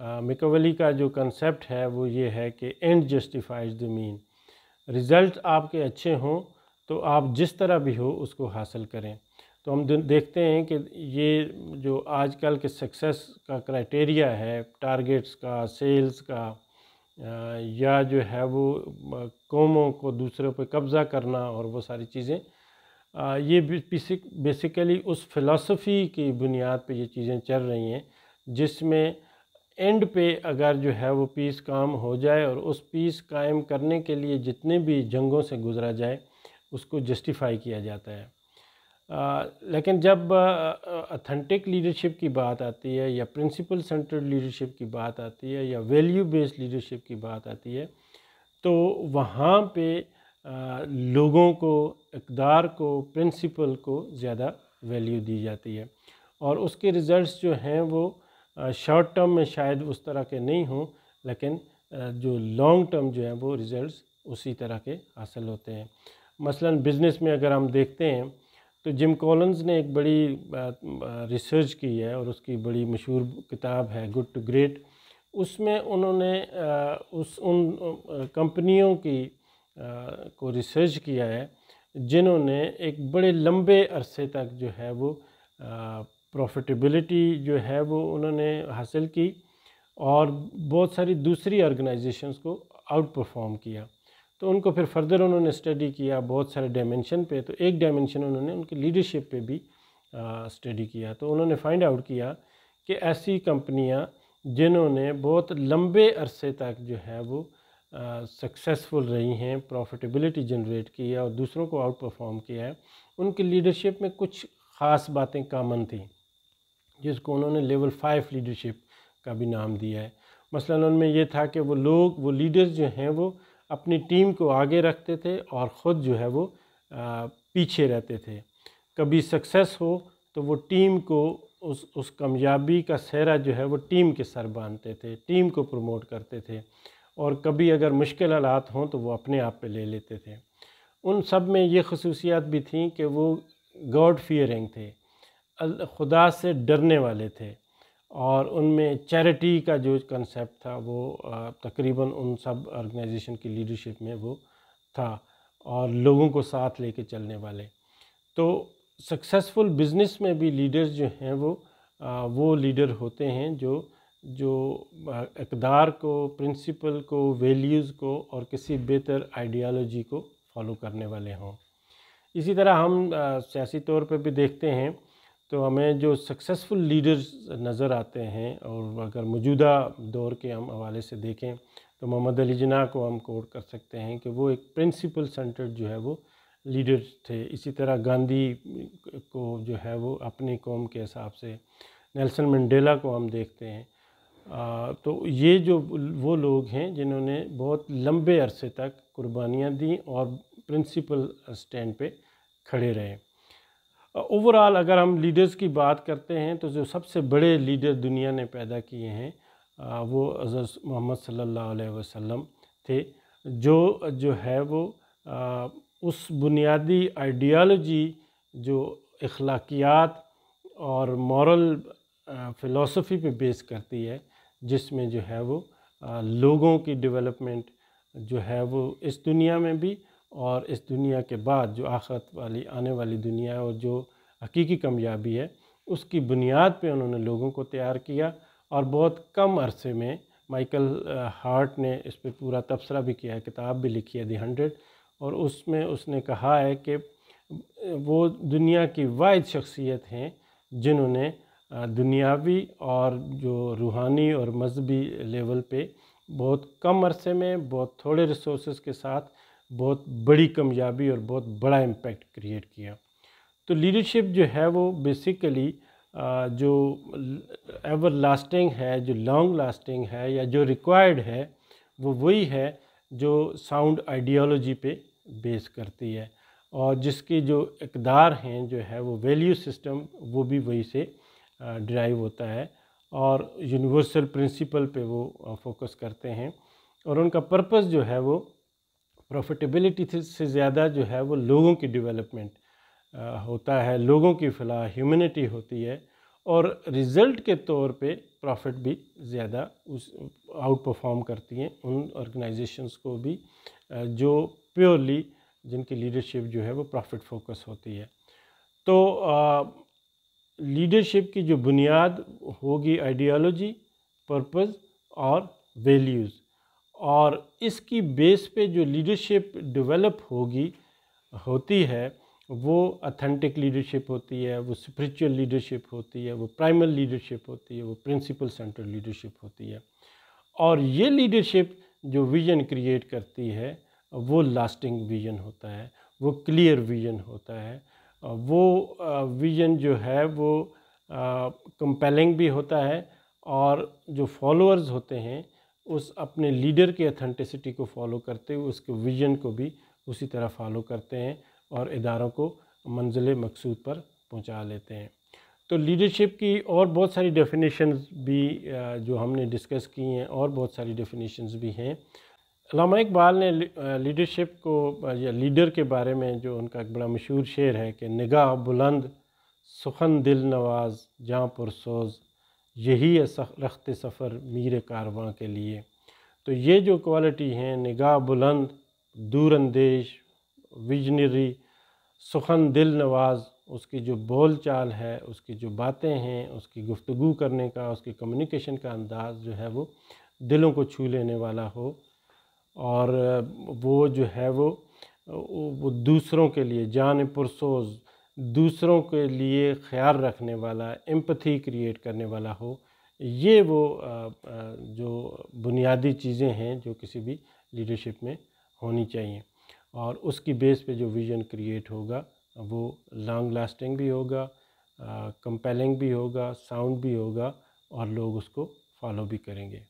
میکاویلی کا جو کنسیپٹ ہے وہ یہ ہے کہ end justifies the mean. Result آپ کے اچھے ہوں تو آپ جس طرح بھی ہو اس کو حاصل کریں. تو ہم دیکھتے ہیں کہ یہ جو آج کل کے سکسیس کا کرائٹیریا ہے، ٹارگیٹس کا، سیلز کا، یا جو ہے وہ قوموں کو دوسروں پہ قبضہ کرنا اور وہ ساری چیزیں، یہ بیسیکلی اس فلسفی کی بنیاد پہ یہ چیزیں چل رہی ہیں، جس میں اینڈ پہ اگر جو ہے وہ پیس قائم ہو جائے اور اس پیس قائم کرنے کے لیے جتنے بھی جنگوں سے گزرا جائے اس کو جسٹیفائی کیا جاتا ہے. لیکن جب اتھینٹک لیڈرشپ کی بات آتی ہے یا پرنسپل سینٹرڈ لیڈرشپ کی بات آتی ہے یا ویلیو بیسڈ لیڈرشپ کی بات آتی ہے تو وہاں پہ لوگوں کو، اقدار کو، پرنسپل کو زیادہ ویلیو دی جاتی ہے، اور اس کے ریزلٹس جو ہیں وہ شارٹ ٹرم میں شاید اس طرح کے نہیں ہوں، لیکن جو لانگ ٹرم جو ہیں وہ ریزلٹس اسی طرح کے حاصل ہوتے ہیں. مثلا بزنس میں اگر ہم دیکھتے ہیں تو جم کولنز نے ایک بڑی ریسرچ کی ہے اور اس کی بڑی مشہور کتاب ہے گڈ ٹو گریٹ. اس میں انہوں نے ان کمپنیوں کی کو ریسرچ کیا ہے جنہوں نے ایک بڑے لمبے عرصے تک جو ہے وہ پروفیٹیبلٹی جو ہے وہ انہوں نے حاصل کی اور بہت ساری دوسری آرگنائزیشنز کو آؤٹ پرفارم کیا. تو ان کو پھر فردر انہوں نے اسٹڈی کیا بہت سارے ڈائمنشن پہ، تو ایک ڈائمنشن انہوں نے ان کی لیڈرشپ پہ بھی اسٹڈی کیا. تو انہوں نے فائنڈ آؤٹ کیا کہ ایسی کمپنیاں جنہوں نے بہت لمبے عرصے تک جو ہے وہ سکسیسفل رہی ہیں، پروفیٹیبلٹی جنریٹ کی ہے اور دوسروں کو آؤٹ پرفارم کیا ہے، ان کی لیڈرشپ میں کچھ خاص باتیں کامن تھیں جس کو انہوں نے لیول 5 لیڈرشپ کا بھی نام دیا ہے. مثلا ان میں یہ تھا کہ وہ لیڈرز جو ہیں وہ اپنی ٹیم کو آگے رکھتے تھے اور خود جو ہے وہ پیچھے رہتے تھے. کبھی سکسیس ہو تو وہ ٹیم کو اس کامیابی کا سہرا جو ہے وہ ٹیم کے سر باندھتے تھے، ٹیم کو پروموٹ کرتے تھے، اور کبھی اگر مشکل حالات ہوں تو وہ اپنے آپ پہ لے لیتے تھے. ان سب میں یہ خصوصیات بھی تھیں کہ وہ گاڈ فیئرنگ تھے، خدا سے ڈرنے والے تھے، اور ان میں چیریٹی کا جو کنسیپٹ تھا وہ تقریباً ان سب آرگنائزیشن کی لیڈرشپ میں وہ تھا، اور لوگوں کو ساتھ لے کے چلنے والے. تو سکسیسفل بزنس میں بھی لیڈرز جو ہیں وہ لیڈر ہوتے ہیں جو اقدار کو، پرنسپل کو، ویلیوز کو اور کسی بہتر آئیڈیالوجی کو فالو کرنے والے ہوں. اسی طرح ہم سیاسی طور پہ بھی دیکھتے ہیں تو ہمیں جو سکسیسفل لیڈرز نظر آتے ہیں، اور اگر موجودہ دور کے ہم حوالے سے دیکھیں تو محمد علی جناح کو ہم کوٹ کر سکتے ہیں کہ وہ ایک پرنسپل سینٹرڈ جو ہے وہ لیڈر تھے. اسی طرح گاندھی کو جو ہے وہ اپنی قوم کے حساب سے، نیلسن منڈیلا کو ہم دیکھتے ہیں. تو یہ جو وہ لوگ ہیں جنہوں نے بہت لمبے عرصے تک قربانیاں دیں اور پرنسپل سٹینڈ پہ کھڑے رہے. اوورآل اگر ہم لیڈرز کی بات کرتے ہیں تو جو سب سے بڑے لیڈر دنیا نے پیدا کیے ہیں وہ حضرت محمد صلی اللہ علیہ وسلم تھے، جو ہے وہ اس بنیادی آئیڈیالوجی جو اخلاقیات اور مورل فلسفی پہ بیس کرتی ہے، جس میں جو ہے وہ لوگوں کی ڈیولپمنٹ جو ہے وہ اس دنیا میں بھی اور اس دنیا کے بعد جو آخرت والی آنے والی دنیا ہے اور جو حقیقی کامیابی ہے، اس کی بنیاد پہ انہوں نے لوگوں کو تیار کیا. اور بہت کم عرصے میں مائیکل ہارٹ نے اس پہ پورا تبصرہ بھی کیا ہے، کتاب بھی لکھی ہے دی 100، اور اس میں اس نے کہا ہے کہ وہ دنیا کی واحد شخصیت ہیں جنہوں نے دنیاوی اور جو روحانی اور مذہبی لیول پہ بہت کم عرصے میں بہت تھوڑے ریسورسز کے ساتھ بہت بڑی کامیابی اور بہت بڑا امپیکٹ کریٹ کیا. تو لیڈرشپ جو ہے وہ بیسیکلی جو ایور لاسٹنگ ہے، جو لانگ لاسٹنگ ہے یا جو ریکوائرڈ ہے، وہ وہی ہے جو ساؤنڈ آئیڈیالوجی پہ بیس کرتی ہے، اور جس کی جو اقدار ہیں جو ہے وہ ویلیو سسٹم وہ بھی وہی سے ڈرائیو ہوتا ہے، اور یونیورسل پرنسپل پہ وہ فوکس کرتے ہیں. اور ان کا پرپس جو ہے وہ پروفیٹیبلٹی سے زیادہ جو ہے وہ لوگوں کی ڈیولپمنٹ ہوتا ہے، لوگوں کی فلاح، ہیومنٹی ہوتی ہے، اور رزلٹ کے طور پہ پروفٹ بھی زیادہ آؤٹ پرفارم کرتی ہیں ان آرگنائزیشنز کو بھی جو پیورلی جن کی لیڈرشپ جو ہے وہ پروفٹ فوکس ہوتی ہے۔ تو لیڈرشپ کی جو بنیاد ہوگی آئیڈیالوجی، پرپز اور ویلیوز، اور اس کی بیس پہ جو لیڈرشپ ڈیولپ ہوتی ہے وہ اتھینٹک لیڈرشپ ہوتی ہے، وہ اسپریچول لیڈرشپ ہوتی ہے، وہ پرائمل لیڈرشپ ہوتی ہے، وہ پرنسپل سینٹرل لیڈرشپ ہوتی ہے۔ اور یہ لیڈرشپ جو ویژن کریٹ کرتی ہے وہ لاسٹنگ ویژن ہوتا ہے، وہ کلیئر ویژن ہوتا ہے، وہ ویژن جو ہے وہ کمپیلنگ بھی ہوتا ہے، اور جو فالوورز ہوتے ہیں اس اپنے لیڈر کے اتھینٹسٹی کو فالو کرتے ہوئے اس کے ویژن کو بھی اسی طرح فالو کرتے ہیں اور اداروں کو منزل مقصود پر پہنچا لیتے ہیں۔ تو لیڈرشپ کی اور بہت ساری ڈیفینیشنز بھی جو ہم نے ڈسکس کی ہیں، اور بہت ساری ڈیفینیشنز بھی ہیں۔ علامہ اقبال نے لیڈرشپ کو یا لیڈر کے بارے میں جو ان کا ایک بڑا مشہور شعر ہے کہ نگاہ بلند، سخن دل نواز، جاں پرسوز، یہی ہے رخت سفر میر کارواں کے لیے۔ تو یہ جو کوالٹی ہیں، نگاہ بلند، دور اندیش، ویژنری، سخن دل نواز، اس کی جو بول چال ہے، اس کی جو باتیں ہیں، اس کی گفتگو کرنے کا، اس کی کمیونیکیشن کا انداز جو ہے وہ دلوں کو چھو لینے والا ہو، اور وہ جو ہے وہ دوسروں کے لیے جان پرسوز، دوسروں کے لیے خیال رکھنے والا، ایمپتھی کریٹ کرنے والا ہو۔ یہ وہ جو بنیادی چیزیں ہیں جو کسی بھی لیڈرشپ میں ہونی چاہیے، اور اس کی بیس پہ جو ویژن کریٹ ہوگا وہ لانگ لاسٹنگ بھی ہوگا، کمپیلنگ بھی ہوگا، ساؤنڈ بھی ہوگا، اور لوگ اس کو فالو بھی کریں گے۔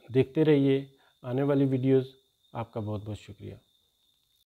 دیکھتے رہیے آنے والی ویڈیوز۔ آپ کا بہت بہت شکریہ۔